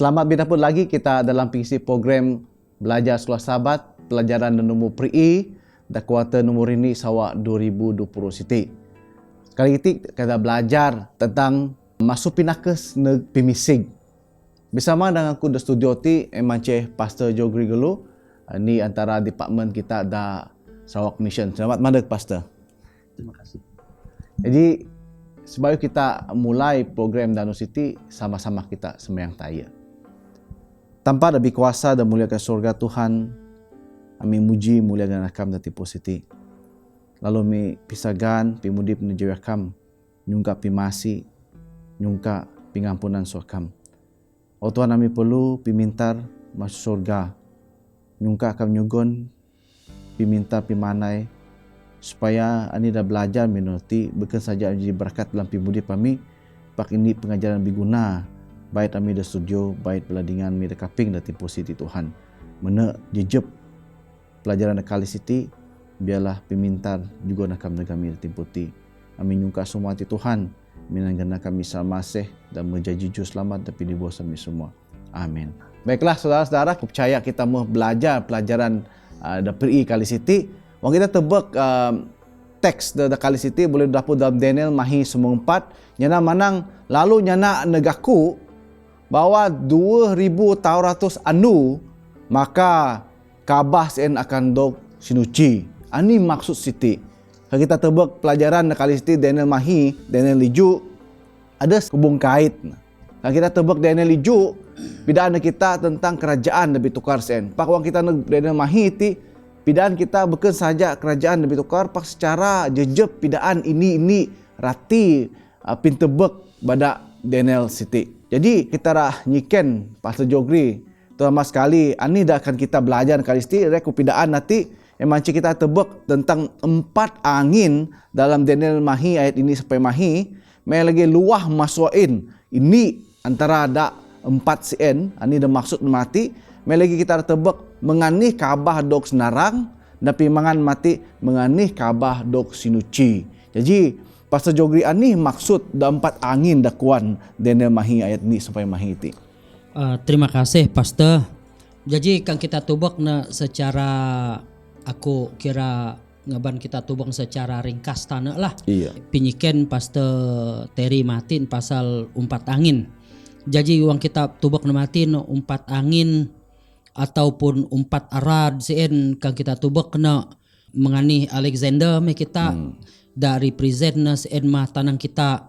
Selamat berjumpa lagi kita dalam PKC program Belajar Sekolah Sahabat, pelajaran nombor PRI dan kuartal nombor ini sawak 2020 Siti. Kali ini kita belajar tentang masuk pinakes neg pimisig. Bersama dengan aku di studio ti Emanche Pastor Joe Grigolo. Ini antara departmen kita da Sarawak Mission. Selamat mandek Pastor. Terima kasih. Jadi sebab kita mulai program Danau Siti, sama-sama kita sembahyang taya. Tanpa lebih kuasa dan muliakan surga Tuhan, kami muji muliakan akam dan tipu siti. Lalu kami pisagan, pimudi penuju akam, nyungka pimasi, nyungka pingampunan surkam. Oh Tuhan, kami perlu pimintar masuk surga, nyungka akam nyugon, pimintar pimanai, supaya ani dah belajar minoti, bukan saja menjadi berkat dalam pimudi kami, pak ini pengajaran berguna. Baik kami dah studio, baik peladingan kami dah kaping dah tipu siti Tuhan. Mana jejep pelajaran kali siti, biarlah pimintar juga nak kami dah tipu ti. Kami nyungka semua ti Tuhan, minangkan kami salmaseh dan menjadi jujur selamat tapi di bawah kami semua. Amin. Baiklah saudara-saudara, aku percaya kita mau belajar pelajaran dah PRI kali siti. Wang kita tebak teks dah kali siti boleh dapat dalam Daniel Mahi 4. Nyana manang lalu nyana negaku bahwa 2,400 anu maka kabah sen akan dog sinuci. Ani maksud siti. Kalau kita tebak pelajaran kali siti Daniel Mahi, Daniel Liju ada hubung kait. Kalau kita tebak Daniel Liju, bidaan kita tentang kerajaan lebih tukar sen. Pak wang kita Daniel Mahi ti pidaan kita bukan saja kerajaan lebih tukar, pak secara jejep pidaan ini rati pintebek pada Daniel Siti. Jadi kita dah nyiken Pastor Jogri terutama sekali ani dah akan kita belajar kali siti reku pidaan nanti emanci kita tebak tentang 4 angin dalam Daniel Mahi ayat ini sampai Mahi mai lagi luah masukin ini antara ada 4 cn ani dah maksud mati mai lagi kita tebak menganih kabah dok senarang dan pimangan mati menganih kabah dok sinuci. Jadi Pastor Jogri ani maksud da 4 angin dakuan Daniel Mahi ayat ni sampai Mahi ti. Terima kasih Pastor. Jadi kan kita tubak na secara aku kira ngaban kita tubang secara ringkas tanah lah. Iya. Pinyiken Pastor Terry Martin pasal 4 angin. Jadi uang kita tubak na Martin 4 angin ataupun 4 arad sen kan kita tubak na mengani Alexander me kita dari present na sen mah tanang kita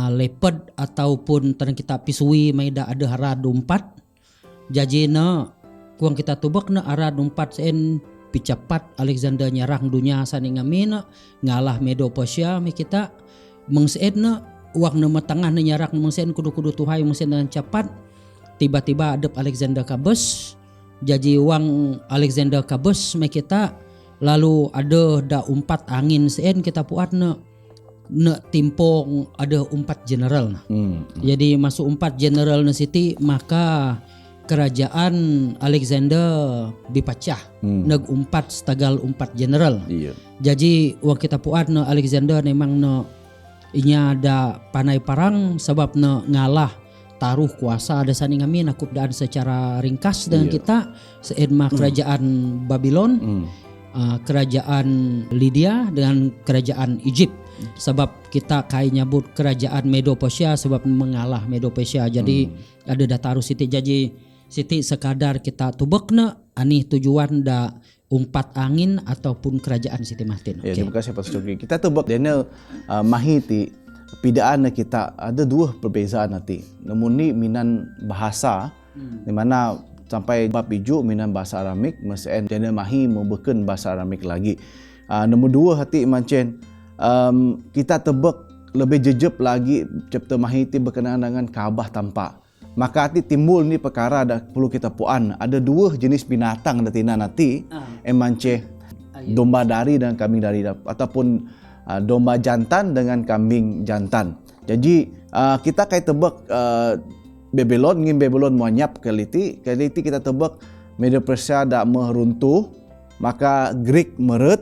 leped ataupun tanang kita pisui may da ada arad 4. Jadi na kuang kita tubak na arad 4 sen picapat Alexander nyarang dunia sani ngamin ngalah Medo Persia me kita mengsen na uang na matangah na nyarak mengsen kudu-kudu tuhay mengsen dengan cepat tiba-tiba adep Alexander kabus. Jadi uang Alexander kabus me kita lalu ada da 4 angin sen kita puat na timpong ada 4 general. Jadi masuk 4 general na siti maka kerajaan Alexander dipacah neg 4 stagal 4 general. Iya. Jadi uang kita puat na Alexander memang na inya ada panai parang sebab na ngalah taruh kuasa ada sani ngamin aku daan secara ringkas dengan kita seedma kerajaan Babylon, kerajaan Lydia dengan kerajaan Egypt. Sebab kita kai nyabut kerajaan Medo Persia sebab mengalah Medo Persia. Jadi ada dah taruh siti jadi siti sekadar kita tubekna ani tujuan da 4 angin ataupun kerajaan Siti Martin. Ya, terima kasih Pastor Jogri. Kita tebak Daniel Mahi ti pidaan kita ada 2 perbezaan nanti. Namun ni minan bahasa di mana sampai bab 7 minan bahasa Aramik, mesin Daniel Mahi membeken bahasa Aramik lagi. Nombor 2 hati mancen kita tebak lebih jejep lagi chapter Mahi ti berkenaan dengan Kaabah tampak. Maka hati timbul ni perkara dah perlu kita puan. Ada 2 jenis binatang datina nanti emanche domba dari dan kambing dari ataupun domba jantan dengan kambing jantan. Jadi kita kait tebak Babylon ngin Babylon muanyap keliti kita tebak Medo Persia dak meruntuh maka Greek meret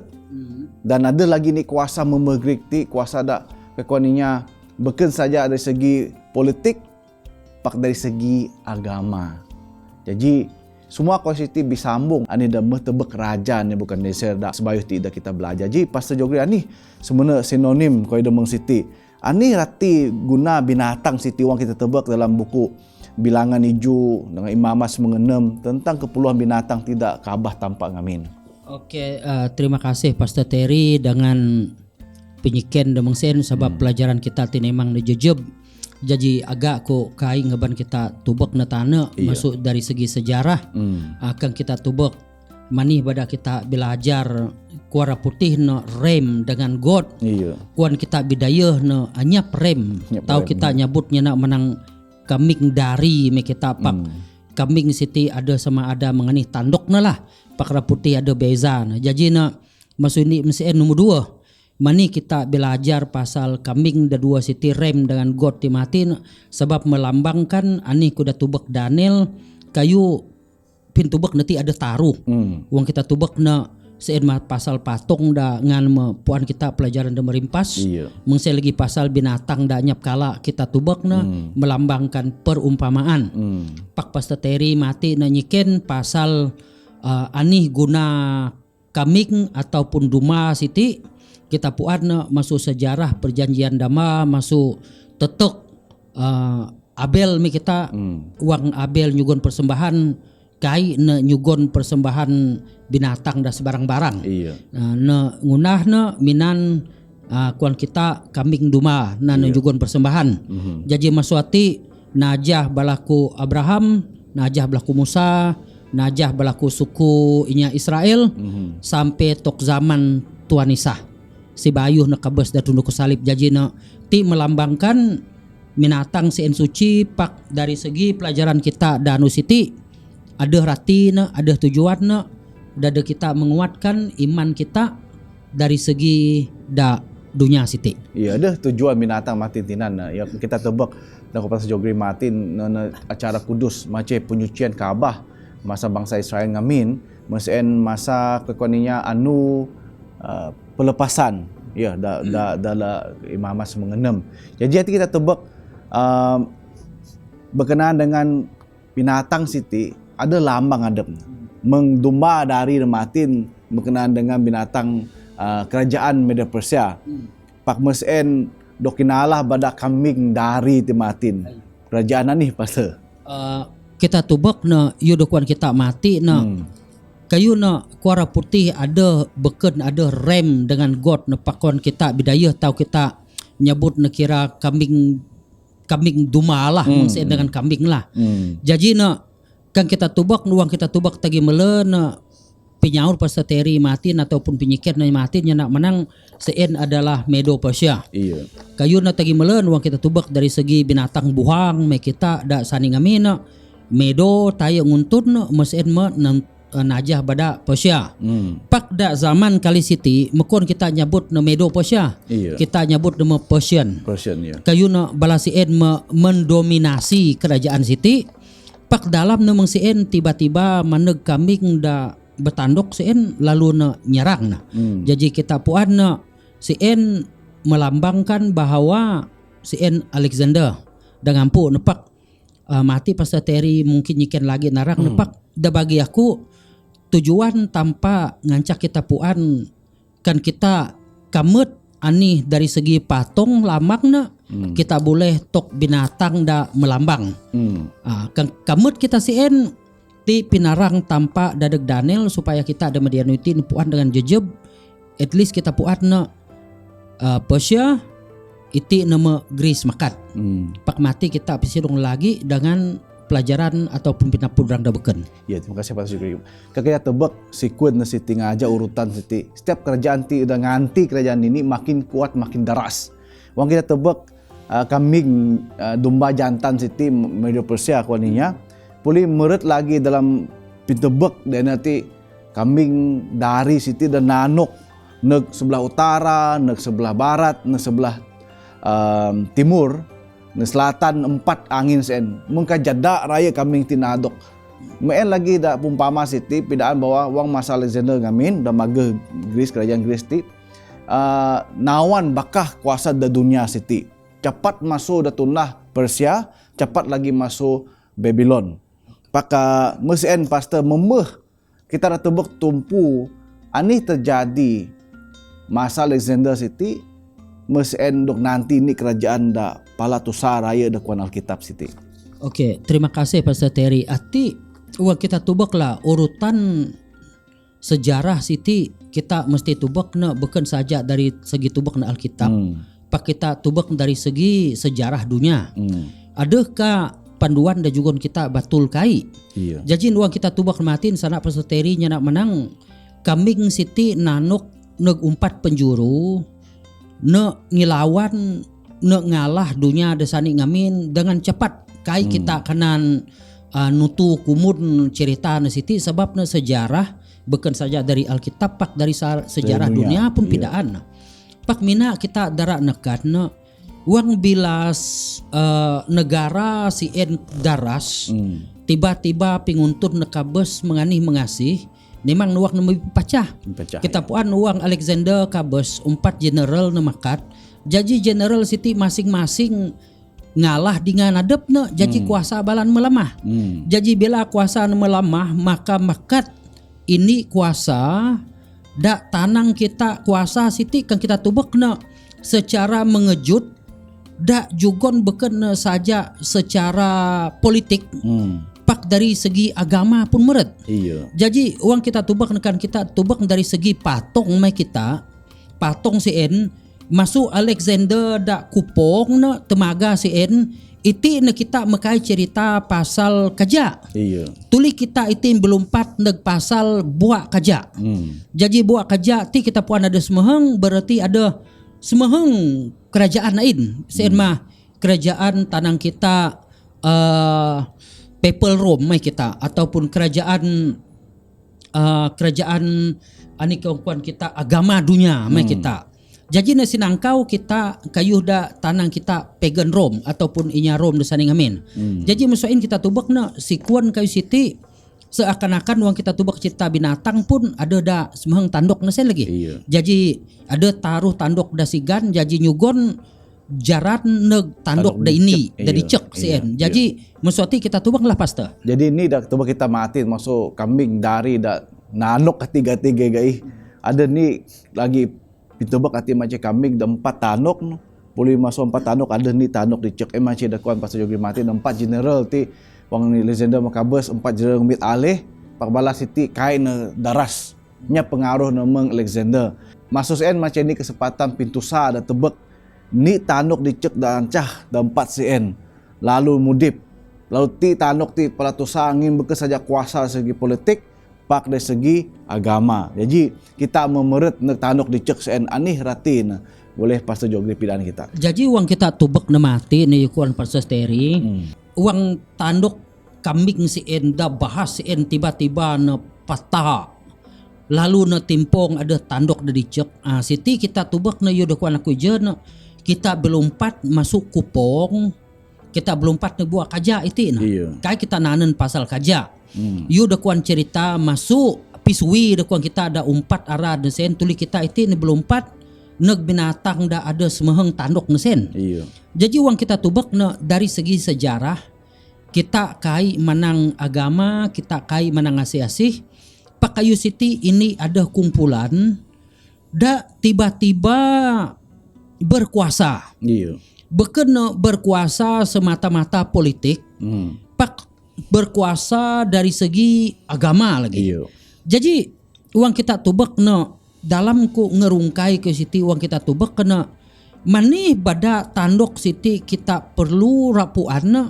dan ada lagi ni kuasa Greek ti kuasa dak kekuaninya bukan saja dari segi politik pak dari segi agama. Jadi semua konsiti disambung ani dah tebek kerajaan ni bukan deser dak sebayuh tidak kita belajar. Jadi Pastor Jogri ani sebenarnya sinonim kau demeng siti. Ani rati guna binatang siti wang kita tebek dalam buku Bilangan Hijau dengan Imam Mas mengenem tentang kepuluhan binatang tidak kabah tanpa ngamin. Oke, terima kasih Pastor Terry dengan penyikian demeng sen sebab pelajaran kita tinemang nejejeb. Jadi agak ko kai ngeban kita tubek na tana masuk dari segi sejarah akan kita tubek manih pada kita belajar kuara putih na rem dengan God. Kuan kita bidayah na anyap rem. Tahu kita nyebutnya na menang kambing dari me kita pak. Kambing siti ada sama ada mengenih tanduk na lah. Pakra putih ada beza na. Jadi na masuk ini mesti nomor 2. Mani kita belajar pasal kambing da dua siti rem dengan God timatin sebab melambangkan ani kuda tubek Daniel kayu pintu bek nanti ada taruh. Wang kita tubek na seen pasal patung da ngan puan kita pelajaran da merimpas. Mengse lagi pasal binatang da nyap kala kita tubek na melambangkan perumpamaan. Pak Pastor Terry mati na nyiken pasal ani guna kambing ataupun duma siti kita puan masuk sejarah perjanjian dama masuk tetek Abel mi kita uang Abel nyugon persembahan kai na nyugon persembahan binatang dah sebarang-barang na ngunah na minan kuan kita kambing duma na nyugon persembahan. Jadi masuati najah balaku Abraham, najah balaku Musa, najah balaku suku inya Israel sampai tok zaman Tuan Isa. Si bayuh na kabes da tunduk salib jadi na ti melambangkan binatang sien suci pak dari segi pelajaran kita Danu Siti ada rati na ada tujuan na ada kita menguatkan iman kita dari segi da dunia Siti. Iya ada tujuan binatang mati tinan na ya kita tebak dan Pastor Jogri mati na acara kudus macam penyucian Kaabah masa bangsa Israel ngamin mesin masa kekoninya anu pelepasan ya dalam Imam Mas mengenem. Jadi hati kita tebak berkenaan dengan binatang siti ada lambang adab mengdomba dari rematin berkenaan dengan binatang kerajaan Media Persia. Pak mesin dokinalah pada kambing dari timatin kerajaan ni pasal kita tebak na yudokuan kita mati na kayu na kuara putih ada beken ada rem dengan God na pakon kita bidayah tahu kita nyebut na kira kambing duma lah maksud dengan kambing lah. Jadi na kan kita tubak nuang kita tubak tagi mele na penyaur Pastor Terry matin ataupun penyikir na matin nya nak menang seen adalah Medo Persia. Kayu na tagi mele nuang kita tubak dari segi binatang buhang me kita da sani ngamina Medo tayo nguntun na maksud najah bada Persia. Pak da zaman kali siti mekon kita nyebut na Medo Persia. Kita nyebut nama Persian ya. Kayu na balasien mendominasi kerajaan siti. Pak dalam na mengsien tiba-tiba maneg kambing da betandok sien lalu na nyerang na. Jadi kita puan na sien melambangkan bahawa sien Alexander dengan pu nepak mati Pastor Terry mungkin nyiken lagi narang nepak da bagi aku tujuan tanpa ngancak kita puan kan kita kamut ani dari segi patung lamakna kita boleh tok binatang da melambang kan kamut kita sien ti pinarang tanpa dadeg Daniel supaya kita ada medianutin puan dengan jejeb at least kita puan na Persia iti nama Greece makat pak mati kita pisirung lagi dengan pelajaran ataupun pinapudang da beken. Ya, terima kasih Pastor Jogri. Kita tebak sikun na siti ngaja urutan siti. Setiap kerajaan ti udah nganti kerajaan ini makin kuat makin deras. Wang kita tebak kambing domba jantan siti Media Persia kuaninya puli meret lagi dalam pitebek dan nanti kambing dari siti dan nanok neg sebelah utara, neg sebelah barat, neg sebelah timur. Di selatan 4 angin sen mungka jada raya kambing tinadok meen lagi da pumpama siti pidaan bahwa wang masa Alexander ngamin da mageh Greece kerajaan Greece ti nawan bakah kuasa da dunia siti cepat masuk da tunah Persia, cepat lagi masuk Babylon. Paka mesien pastor memeh kita dah tebuk tumpu ani terjadi masa Alexander City mesien dok nanti ni kerajaan dah pala tusa raya dah kuan Alkitab City. Okey, terima kasih Pastor Terry. Ati uang kita tubak lah urutan sejarah Siti kita mesti tubak na bukan saja dari segi tubak na Alkitab. Pak kita tubak dari segi sejarah dunia. Adakah panduan dan juga kita batul kai? Iya. Jadi uang kita tubak matin sana Pastor Terry nya nak menang kambing Siti nanok neg umpat penjuru ne ngilawan ne ngalah dunia desani ngamin dengan cepat kai kita kanan nutu kumun cerita na Siti sebab na sejarah bukan saja dari Alkitab pak dari sejarah dunia pun pidaan. Pak mina kita darak nekat na uang bilas negara si en daras tiba-tiba pinguntun nekabes menganih mengasih memang nuak nemu pecah. Kita puan uang Alexander kabes 4 general nemakat. Jadi general Siti masing-masing ngalah dengan adepna jadi kuasa balan melemah. Jadi bila kuasa melemah maka makat ini kuasa dak tanang kita kuasa Siti kan kita tubekna secara mengejut dak jugon beken saja secara politik. Pak dari segi agama pun meret. Iya. Jadi uang kita tubak kan kita tubak dari segi patong mai kita. Patong CN masuk Alexander dak kupong na temaga CN iti na kita makai cerita pasal kaja. Iya. Tuli kita iti belum pat neg pasal buak kaja. Jadi buak kaja ti kita puan ada semeheng berarti ada semeheng kerajaan lain. CN mah kerajaan tanang kita Papal Rome mai kita ataupun kerajaan ani kawan kita agama dunia mai kita. Jadi na sinangkau kita kayuh da tanang kita pagan Rome ataupun inya Rome da saning amin. Jadi musuhin kita tubak na si kuan kayu Siti seakan-akan uang kita tubak cerita binatang pun ada da semeheng tandok na sen lagi. Iya. Jadi ada taruh tandok da sigan jadi nyugon jaran neg tandok da ini da dicek sien. Jadi musuhti kita tubak lah pastor. Jadi ini dah coba kita mati masuk kambing dari dah nanok ketiga-tiga gai. Ada ni lagi pintu bak hati macam kambing dah 4 tanok no. Boleh masuk 4 tanok ada ni tanok dicek macam dah kuan pasal jogi mati 4 general ti wang ni Alexander makabes 4 general mit alih pak balas Siti kain daras nya pengaruh nama Alexander. Masuk sen macam ni kesempatan pintu sa ada tebek ni tanok dicek dah ancah dah 4 cn lalu mudip. Lalu ti tanok ti pelatusa angin bekas saja kuasa segi politik, pak dari segi agama. Jadi kita memeret nak tanok dicek sen anih ratin boleh pastor jogri pidana kita. Jadi uang kita tubek na mati ni kuan pastor Terry. Uang tandok kambing si enda bahas si en tiba-tiba na patah. Lalu na timpong ada tandok da dicek. Siti kita tubek na yo da kuan aku je na kita belum pat masuk kupong. Kita belum pat buat kaja itu nah. Iya. Kayak kita nanen pasal kaja. You dah kuan cerita masuk pisui dah kuan kita ada 4 arah sen tuli kita itu ni belum pat neg binatang dah ada semeheng tandok nesen. Iya. Jadi uang kita tubak na dari segi sejarah kita kai menang agama, kita kai menang asih-asih. Pak Kayu Siti ini ada kumpulan dah tiba-tiba berkuasa. Iya. Bukan berkuasa semata-mata politik, pak berkuasa dari segi agama lagi. Iya. Jadi uang kita tubak na dalam ku ngerungkai ke Siti uang kita tubak kena mani pada tandok Siti kita perlu rapuan na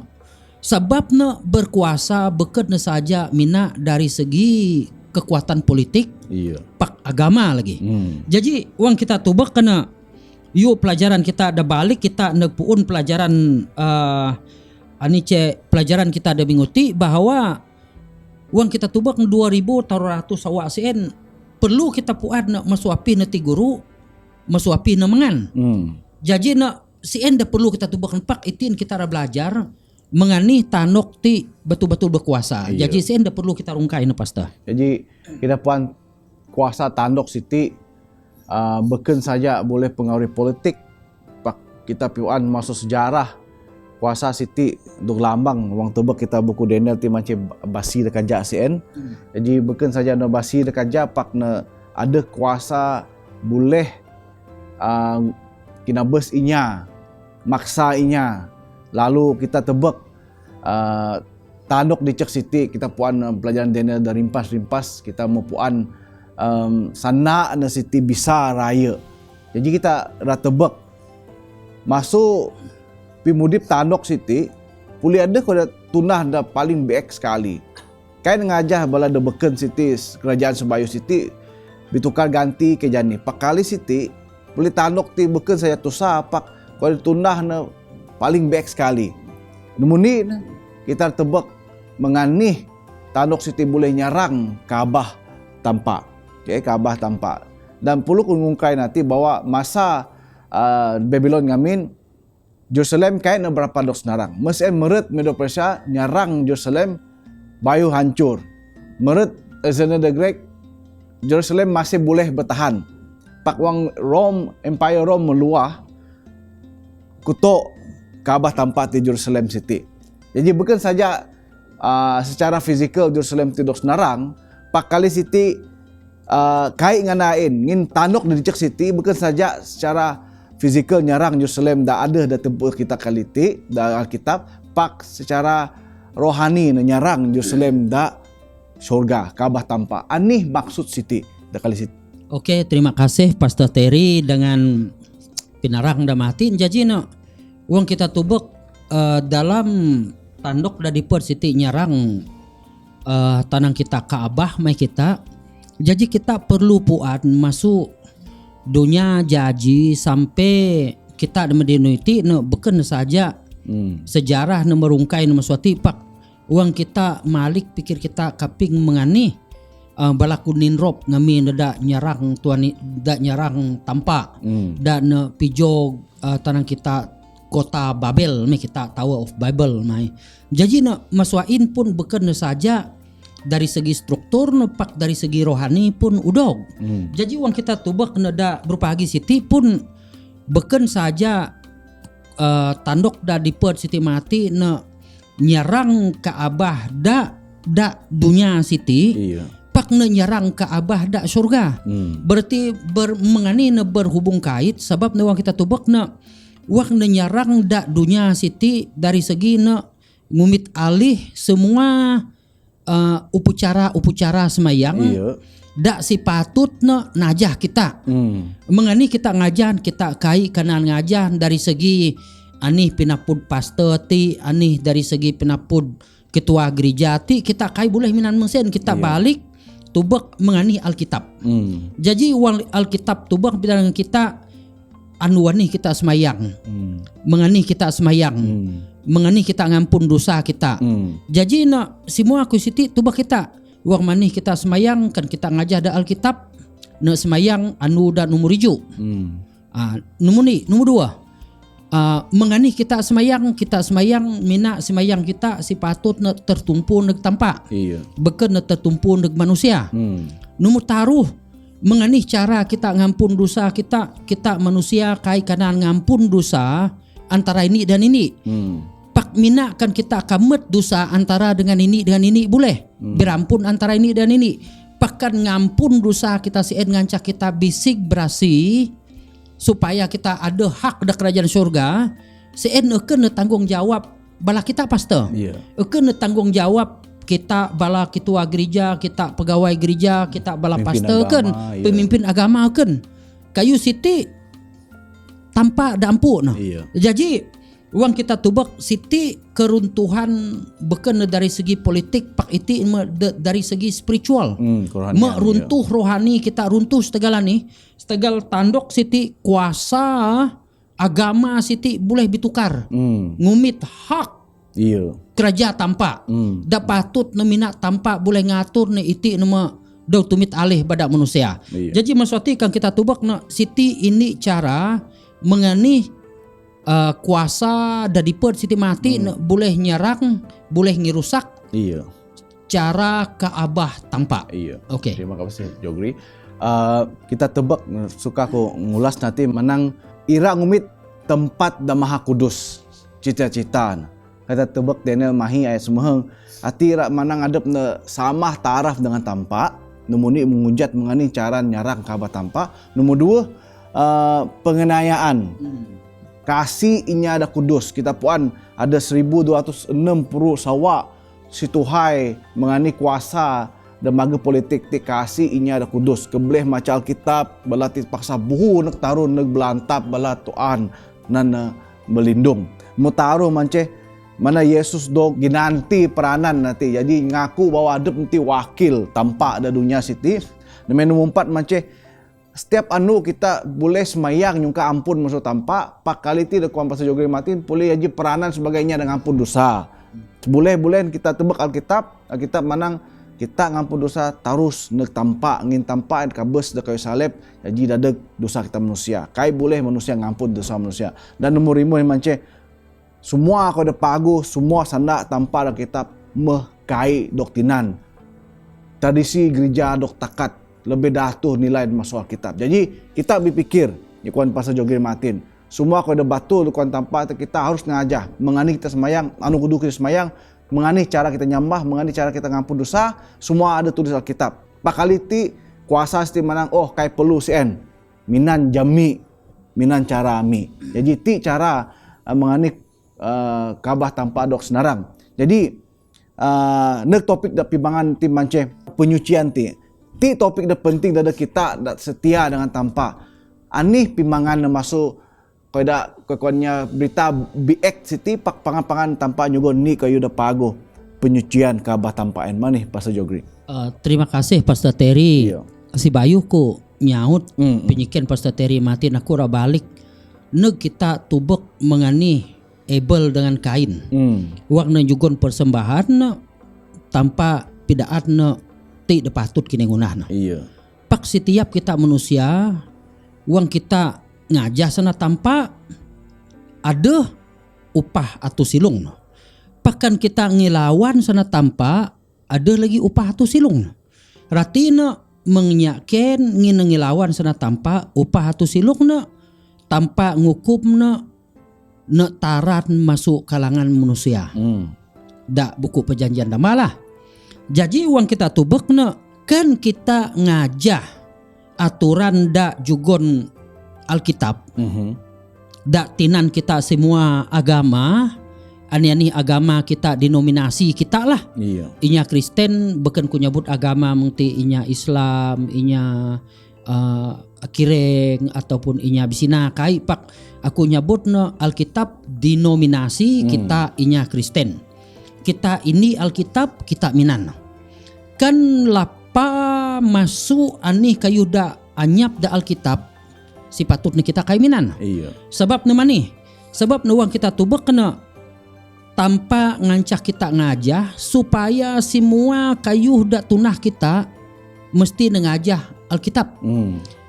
sebab na berkuasa bukan saja mina dari segi kekuatan politik, Iya. pak agama lagi. Jadi uang kita tubak kena yuk pelajaran kita ada balik kita nepuun pelajaran pelajaran kita ada binguti bahwa uang kita tubak 2000 tauratus awak sen perlu kita puan nak masuapi nanti guru masuapi na mengan. Jadi nak sien dah perlu kita tubak pak itin kita ada belajar mengani tanok ti betul-betul berkuasa. Iya. Jadi sien dah perlu kita rungkai na pastor. Jadi kita puan kuasa tandok Siti bukan saja boleh pengaruhi politik, pak kita puan masuk sejarah kuasa Siti duk lambang wang tebek kita buku Daniel ti macam basi dekat jak CN. Jadi bukan saja na basi dekat jak pak na ada kuasa boleh kinabes inya, maksa inya. Lalu kita tebek tanduk di cek Siti kita puan pelajaran Daniel dari rimpas kita mau puan sana na Siti bisa raya. Jadi kita tebek masuk pimudip tanduk Siti puli ada kau tunah dah paling baik sekali. Kain ngajah bala dah beken Siti kerajaan Sebayu Siti ditukar ganti ke jani. Pak kali Siti puli tanduk ti beken saya tusa pak kau tunah na paling baik sekali. Nemuni kita tebak menganih tanduk Siti boleh nyarang Kaabah tampak. Okay, Kaabah tampak. Dan perlu ngungkai nanti bahwa masa Babylon ngamin Jerusalem kain berapa dok senarang. Mesin meret Medo Persia nyarang Jerusalem bayu hancur. Meret Alexander the Great Jerusalem masih boleh bertahan. Pak wang Rome Empire Rome meluah kutuk Kaabah tampak di Jerusalem City. Jadi bukan saja secara fizikal Jerusalem tidak senarang, pak kali City kai nganain ngin tanuk di Cek City bukan saja secara fizikal nyarang Jerusalem dah ada dah tempur kita kali ti dah Alkitab, pak secara rohani nyarang Jerusalem dah surga Kaabah tampak. Anih maksud City dah kali City. Oke, terima kasih Pastor Terry dengan pinarang dah mati. Jadi uang kita tubuk dalam tanduk dari per Siti nyarang tanang kita Kaabah mai kita. Jadi kita perlu puan masuk dunia jaji sampai kita mendinuiti beken saja sejarah merungkai suatu pak uang kita malik pikir kita kaping mengani balaku ninrop ngami neda nyarang tuan dak nyarang tampak dan pijo tanang kita kota Babel mai kita Tower of Babel mai. Jadi maswain pun beken saja dari segi struktur pak dari segi rohani pun udog. Jadi uang kita tubak nada berupa hagi Siti pun beken saja tanduk da di per Siti mati nyarang Kaabah da dunia Siti. Iya. Pak nyarang Kaabah da surga. Berarti mengani berhubung kait sebab uang kita tubak uang nyarang da dunia Siti dari segi ngumit alih semua upacara semayang dak si patut najah kita mengani kita ngajan kita kai kanan ngajan dari segi anih pinapud pastor ti anih dari segi pinapud ketua gereja ti kita kai boleh minan mesen kita balik tubak mengani Alkitab. Jadi uang Alkitab tubak bilang kita anu anih kita semayang mengani kita semayang mengani kita ngampun dosa kita. Jadi semua aku Siti tubak kita uang manih kita semayang kan kita ngajah da Alkitab semayang anu dan nomor hiju. Nomor dua mengani kita semayang mina semayang kita si patut tertumpu neg tampak beken tertumpu neg manusia. Nomor taruh mengani cara kita ngampun dosa kita manusia kai kanan ngampun dosa antara ini dan ini. Pak mina kan kita kamet dosa antara dengan ini boleh berampun antara ini dan ini. Pakan ngampun dosa kita si ngancak kita bisik berasi supaya kita ada hak da kerajaan surga. Si eken tanggung jawab bala kita pastor. Eken tanggung jawab kita bala ketua gereja, kita pegawai gereja, kita bala pastor kan, pemimpin agama kan. Kayu Siti tanpa dampu Jadi uang kita tubak Siti keruntuhan beken dari segi politik pak iti dari segi spiritual runtuh rohani kita runtuh setegal tanduk Siti kuasa agama Siti boleh ditukar ngumit hak kerajaan tampak da patut minat tampak boleh ngatur iti dau tumit alih pada manusia. Jadi maswati kan kita tubak Siti ini cara mengani kuasa dari per Siti mati boleh nyerang, boleh ngirusak. Cara Kaabah tampak. Oke. Terima kasih Jogri. Kita tebak suka aku ngulas nanti menang ira ngumit tempat da Maha Kudus. cita-cita. Kata tebak Daniel Mahi ayat semeheng, ati rak manang adep ne samah taraf dengan tampak, nomor ni mengujat mengenai cara nyarang kabah tampak. Nomor dua, pengenayaan. Kasih inya ada kudus. Kita puan ada 1260 sawak si Tuhai mengenai kuasa dan maga politik ti kasih inya ada kudus. Kebleh macam Alkitab bala ti paksa buhu nak tarun nak belantap bala Tuhan nan melindung. Mutaruh mance mana Yesus do ginanti peranan nanti. Jadi ngaku bahwa adep nanti wakil tampak da dunia siti. Dan nomor 4 mance setiap anu kita boleh semayang nyungka ampun masuk tampak. Pak kali ti dakwaan pasal Jogri Matin boleh jadi peranan sebagainya dengan ampun dosa. Boleh kita tebak Alkitab manang kita ngampun dosa tarus nek tampak ngin tampak kabes da kayu salib jadi dadeg dosa kita manusia. Kai boleh manusia ngampun dosa manusia. Dan nomor 5 mance semua kau ada pagu, semua sandak tanpa dalam kitab mehkai doktrinan. Tradisi gereja dok takat lebih datuh nilai masuk Alkitab. Jadi kita berpikir,ikuan pasal Jogri Matin. Semua kau ada batu kuan tanpa kita harus ngajah mengani kita semayang, anu kudu kita semayang, mengani cara kita nyambah, mengani cara kita ngampun dosa, semua ada tulis Alkitab. Pakaliti kuasa sti manang kai perlu sien. Minan jami, minan cara ami. Jadi ti cara mengani kabah tanpa dok senarang. Jadi nek topik da pibangan tim mance penyucian ti topik da penting da kita da setia dengan tanpa anih pimangan na masuk kada kekonnya berita biek siti pak pangan tanpa nyugon ni kayu da pago penyucian kabah tampaan manih Pastor Jogri. Terima kasih Pastor Terry. Iya. Si Bayu ku nyaut penyikian Pastor Terry Matin aku ra balik nek kita tubek mengani Abel dengan Kain. Wak na jugon persembahan na tanpa pidaat na ti patut kini gunahna. Iya. Pak setiap kita manusia wang kita ngajah sana tanpa ada upah atau silung. Pakan kita ngilawan sana tanpa ada lagi upah atau silung. Ratina mengnyaken ngin ngilawan sana tanpa upah atau silung na tanpa ngukup na taran masuk kalangan manusia. Da buku perjanjian lama lah. Jadi uang kita tubek na kan kita ngajah aturan da jugon Alkitab. Da tinan kita semua agama, ani agama kita denominasi kita lah. Iya. Inya Kristen bukan ku nyebut agama mengti inya Islam, inya kireng ataupun inya bisina kai pak aku nyebut no Alkitab denominasi kita inya Kristen. Kita ini Alkitab kita minan. Kan lapa masuk ani kayu da anyap da Alkitab si patutnya kita kai minan. Iya. Sebab nama nih? Sebab nuang kita tubek kena tanpa ngancah kita ngajah supaya semua kayu da tunah kita mesti ngajah Alkitab.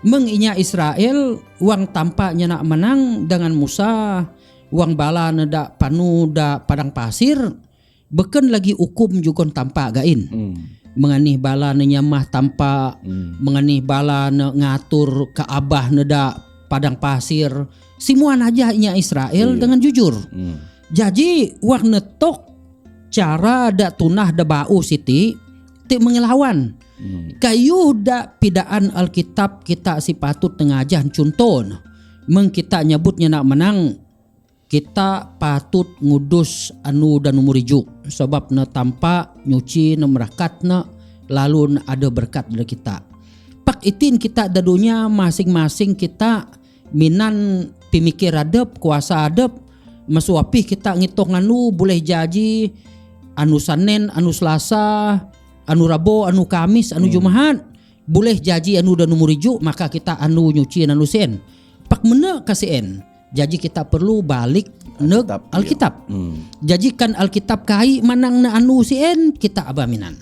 Menginya Israel wang tanpa nyenak menang dengan Musa wang bala neda panu da padang pasir beken lagi hukum jugon tanpa gain. Menganih bala nyamah tanpa menganih bala ngatur ke abah neda padang pasir semua naja inya Israel dengan jujur. Jadi wang netok cara da tunah da bau siti ti mengelawan. Kayu da pidaan Alkitab kita si patut ngajah contoh meng kita nyebutnya nak menang kita patut ngudus anu dan umurijuk sebab na tanpa nyuci na merakat na lalu ada berkat dari kita. Pak itin kita dadunya masing-masing kita minan pimikir adep kuasa adep masuapih kita ngitung anu boleh jadi anu Senin, anu Selasa, anu Rabo, anu Kamis, anu Jumaat boleh jadi anu dan umuriju maka kita anu nyuci anu sen. Pak mena kasien. Jadi kita perlu balik neg Alkitab. Jadi kan Alkitab kai manang na anu sen kita abaminan.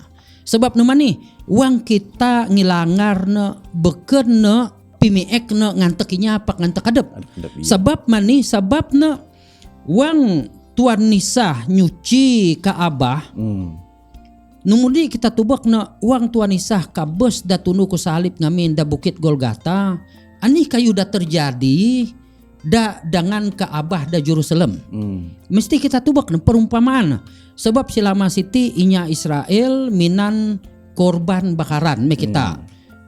Sebab nama nih wang kita ngilangar na beken na pimiek na ngantekinya pak ngantek adep. Sebab mani sebab na wang tuan nisah nyuci ka abah. Numudi kita tubak na uang tuan nisah kabes da tunu ku salib ngamin da bukit Golgata. Ani kayu da terjadi da dengan Kaabah da Jerusalem. Mesti kita tubak perumpamaan. Sebab selama siti inya Israel minan korban bakaran me kita.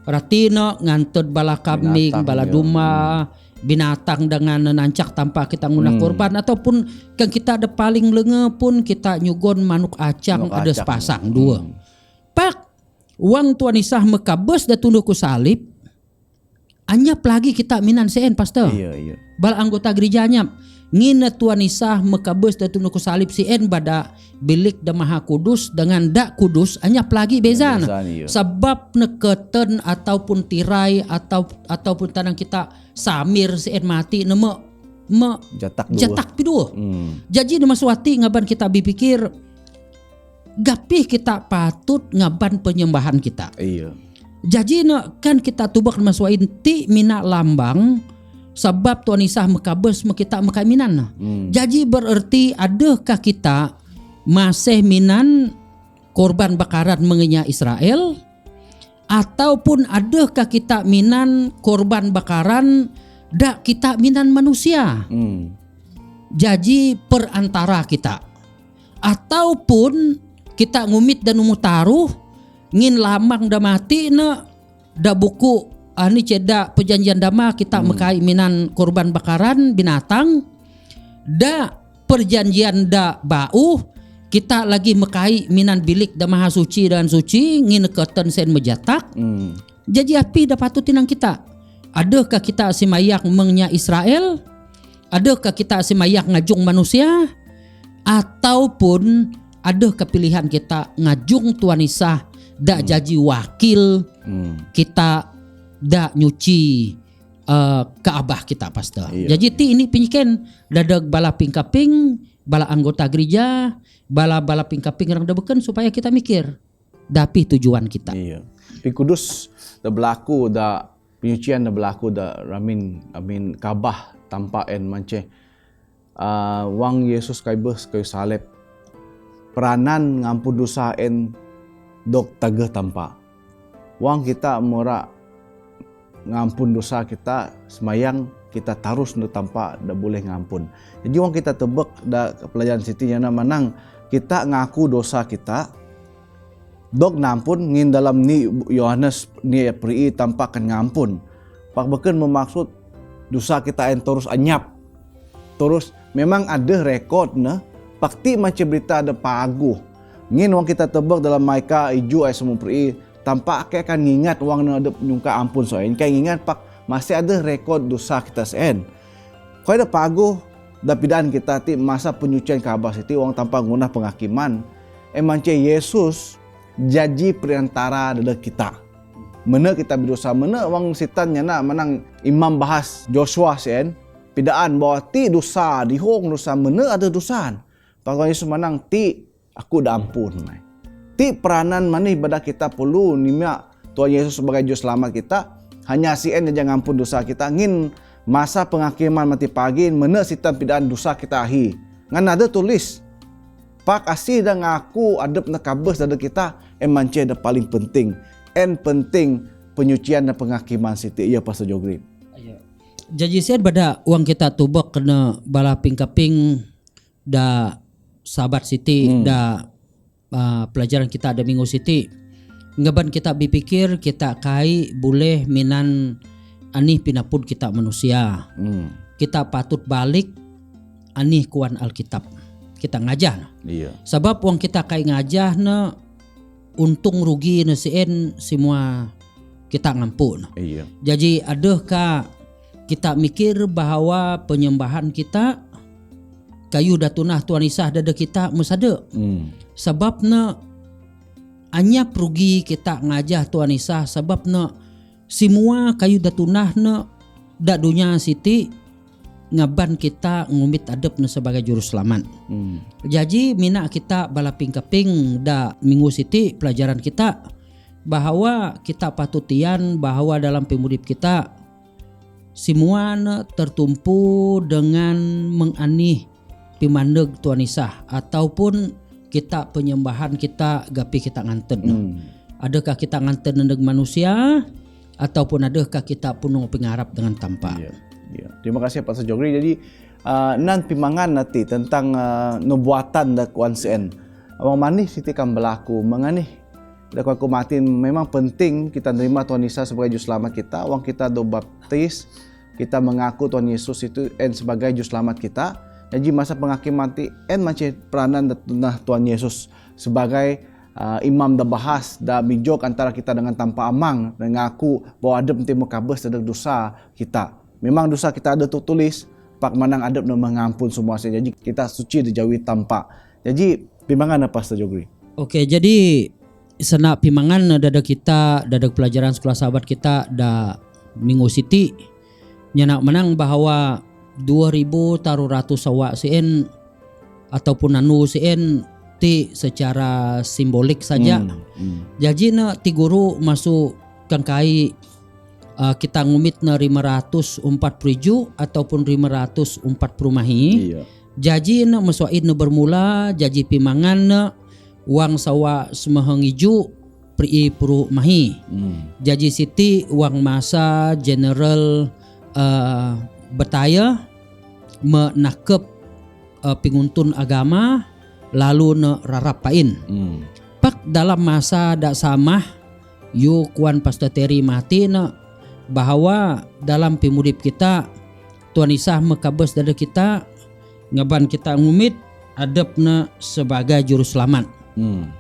Berarti no ngantod bala kambing, bala duma, binatang dengan nancak tanpa kita nguna korban, ataupun kan kita ada paling lenge pun kita nyugon manuk acang ada sepasang dua. Pak wang Tuan Isah mekabes da tunduk ku salib, anyap lagi kita minan seen pastor. Iya. Bala anggota gerejanya ngina Tuan Isah mekabes da tunduk ku salib seen bada bilik da Maha Kudus dengan dak kudus anyap lagi bezana. Sebab neketen ataupun tirai ataupun tanang kita samir seen mati nama jatak pidua. Jadi nama suati ngaban kita berpikir gapih kita patut ngaban penyembahan kita. Iya. Jadi kan kita tubak nama suain ti mina lambang sebab Tuan Isah mekabes kita mekaminan. Jadi berarti adakah kita masih minan korban bakaran mengenya Israel, ataupun adakah kita minan korban bakaran dak kita minan manusia? Jadi perantara kita, ataupun kita ngumit dan umutaruh ngin lamang da mati na da buku ani ceda perjanjian dama kita mekai minan korban bakaran binatang, da perjanjian da bau kita lagi mekai minan bilik da Maha Suci dan suci ngin keten sen mejatak. Jadi api da patut tinang kita. Adakah kita simayak mengnya Israel? Adakah kita simayak ngajung manusia? Ataupun adakah pilihan kita ngajung Tuan Isah da jadi wakil kita da nyuci Kaabah kita pastor. Iya. Jadi ti ini pinyiken dadag bala pingkaping, bala anggota gereja, bala pingkaping orang debeken supaya kita mikir dapi tujuan kita. Iya. Pi kudus da berlaku da penyucian da berlaku da amin Kaabah tanpa en mance wang Yesus kaibes kayu salib peranan ngampun dosa en dok tagah tanpa. Wang kita mora ngampun dosa kita semayang kita tarus nu tanpa dah boleh ngampun. Jadi wang kita tebak da pelajaran siti yana manang kita ngaku dosa kita dok ngampun ngin dalam ni Yohanes ni pri tanpa kan ngampun. Pak beken memaksud dosa kita en terus anyap. Terus memang ada rekod na pakti macam berita ada paguh. Ngin wang kita tebak dalam Maika iju ay semua pri tanpa akan ngingat wang na ada nyungka ampun soen kay ngingat pak masih ada rekod dosa kita sen. Kau ada paguh da pidaan kita ti masa penyucian Kaabah siti wang tanpa ngunah penghakiman. Emance Yesus janji perantara dalam kita. Mana kita berdosa, mana wang sitan nyana menang imam bahas Joshua sen pidaan bahwa ti dosa dihong dosa mana ada dosaan. Pak Yesus menang ti aku dah ampun. Ti peranan mana ibadah kita perlu nimya Tuhan Yesus sebagai juru selamat kita. Hanya sien aja ngampun dosa kita. Ngin masa penghakiman mati pagi mana sitan pidaan dosa kita ahi. Ngan ada tulis pak asih dah ngaku adep na kabes ada kita emance dah paling penting. En penting penyucian dan penghakiman siti iya Pastor Jogri. Jadi saya pada uang kita tubak kena bala pingkaping da sahabat siti da pelajaran kita ada minggu siti ngaban kita berpikir kita kai boleh minan anih pinapun kita manusia. Kita patut balik anih kuan Alkitab kita ngajah. Iya. Sebab wang kita kai ngajah na untung rugi na sien semua kita ngampun. Iya. Jadi adakah kita mikir bahawa penyembahan kita kayu datunah Tuan Isah dada kita mesada. Sebabna anyap rugi kita ngajah Tuan Isah sebabna semua kayu datunah na dak dunia siti ngaban kita ngumit adep na sebagai juru selamat. Jadi mina kita balaping kaping da minggu siti pelajaran kita bahawa kita patutian bahawa dalam pemudip kita semua tertumpu dengan menganih pimandeg Tuan Isah ataupun kita penyembahan kita gapi kita nganten. Adakah kita nganten nendeg manusia ataupun adakah kita punung pengarap dengan tanpa. Ya. Terima kasih Pastor Jogri. Jadi nan pimangan nanti tentang nubuatan da kuan sen. Awang manih siti kan berlaku menganih da kuan kumatin memang penting kita nerima Tuhan Yesus sebagai juru selamat kita. Awang kita do baptis, kita mengaku Tuhan Yesus itu sebagai juru selamat kita. Jadi masa penghakiman nanti macam peranan da Tuhan Yesus sebagai imam dah bahas dah bijok antara kita dengan tanpa amang dan ngaku bahwa adab nanti mukabes ada dosa kita. Memang dosa kita ada tertulis, pak manang adab dan mengampun semua. Jadi kita suci dijauhi tanpa. Jadi pimangan apa Pastor Jogri? Oke, jadi senak pimangan dada kita, dada pelajaran sekolah sahabat kita da Minggu Siti nyenak menang bahwa 2000 taruh ratus awak CN ataupun nanu CN ti secara simbolik saja. Jadi na ti guru masuk kangkai kita ngumit na 540 ataupun 540 mahi. Iya. Jadi na maswaid na bermula jadi pimangan na wang sawa semahang iju pri puru mahi. Jadi siti wang masa general betaya menakep pinguntun agama lalu ne rarapain. Pak dalam masa dak samah yu kuan Pastor Terry mati ne bahwa dalam pimudip kita Tuhan Isa mekabes dada kita ngaban kita ngumit adabna sebagai juru selamat.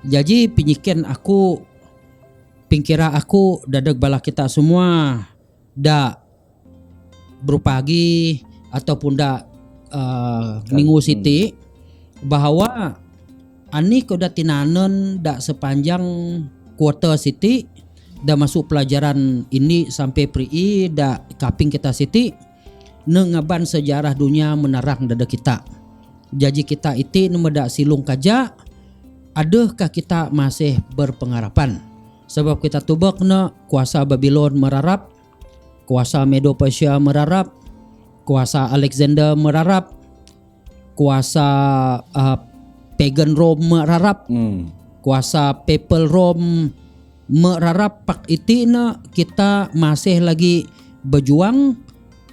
Jadi pinyiken aku pingkira aku dadag bala kita semua dak berpagi ataupun dak Minggu Siti bahwa ani koda tinanen dak sepanjang kuartal Siti dah masuk pelajaran ini sampai pri dak kaping kita Siti nengaban sejarah dunia menarang dada kita. Jadi kita itu dak silung kaja, adakah kita masih berpengharapan? Sebab kita tubak na kuasa Babylon merarap, kuasa Medo Persia merarap, kuasa Alexander merarap, kuasa pagan Rome merarap, kuasa Papal Rome merarap. Pak itina kita masih lagi berjuang,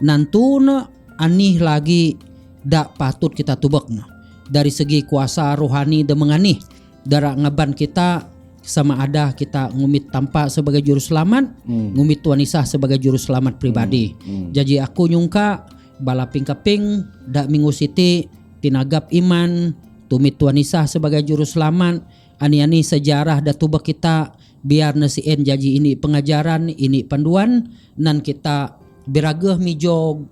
nantuna anih lagi dak patut kita tubak na. Dari segi kuasa rohani dan menganih darah ngaban kita sama ada kita ngumit tanpa sebagai juru selamat, ngumit Tuhan Isa sebagai juru selamat pribadi. Jadi aku nyungka bala ping-kaping dak Minggu Siti tinagap iman tumit Tuhan Isa sebagai juru selamat. Ani-ani sejarah datuba kita biar nasien jadi ini pengajaran, ini panduan nan kita beragah mijo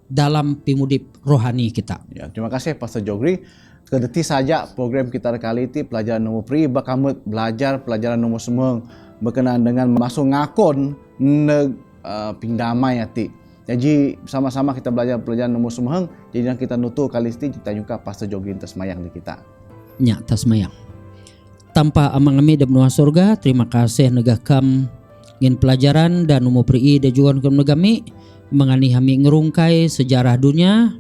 dalam pimudip rohani kita. Ya, terima kasih Pastor Jogri. Kedeti saja program kita kali ini pelajaran nomor pri bakamut belajar pelajaran nomor semua berkenaan dengan masuk ngakon pindamai hati. Jadi sama-sama kita belajar pelajaran nomor semua. Jadi yang kita nutup kali ini kita juga Pastor Jogri tasmayang di kita. Nya tasmayang. Tanpa amang kami dan benua surga, terima kasih negakam ngin pelajaran dan nomor pri dan juga negami mengani kami ngerungkai sejarah dunia,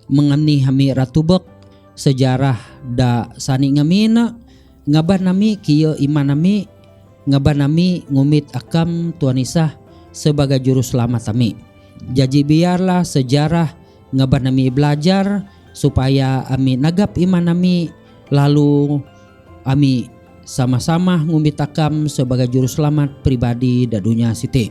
mengani kami ratubek sejarah da sani ngamina ngaban nami kieu iman nami ngaban nami ngumit akam Tuhan Isa sebagai juru selamat kami. Jadi biarlah sejarah ngaban nami belajar supaya ami nagap iman nami lalu ami sama-sama ngumit akam sebagai juru selamat pribadi da dunia siti.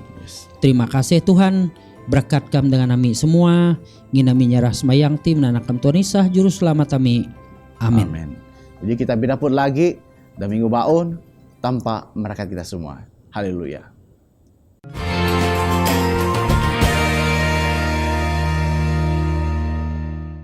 Terima kasih Tuhan, berkatkam dengan kami semua. Nginami nyarah semayang tim nanakam Tuhan Isa juru selamat kami. Amin. Amin. Jadi kita beda pun lagi dan minggu baun tanpa merakat kita semua. Haleluya.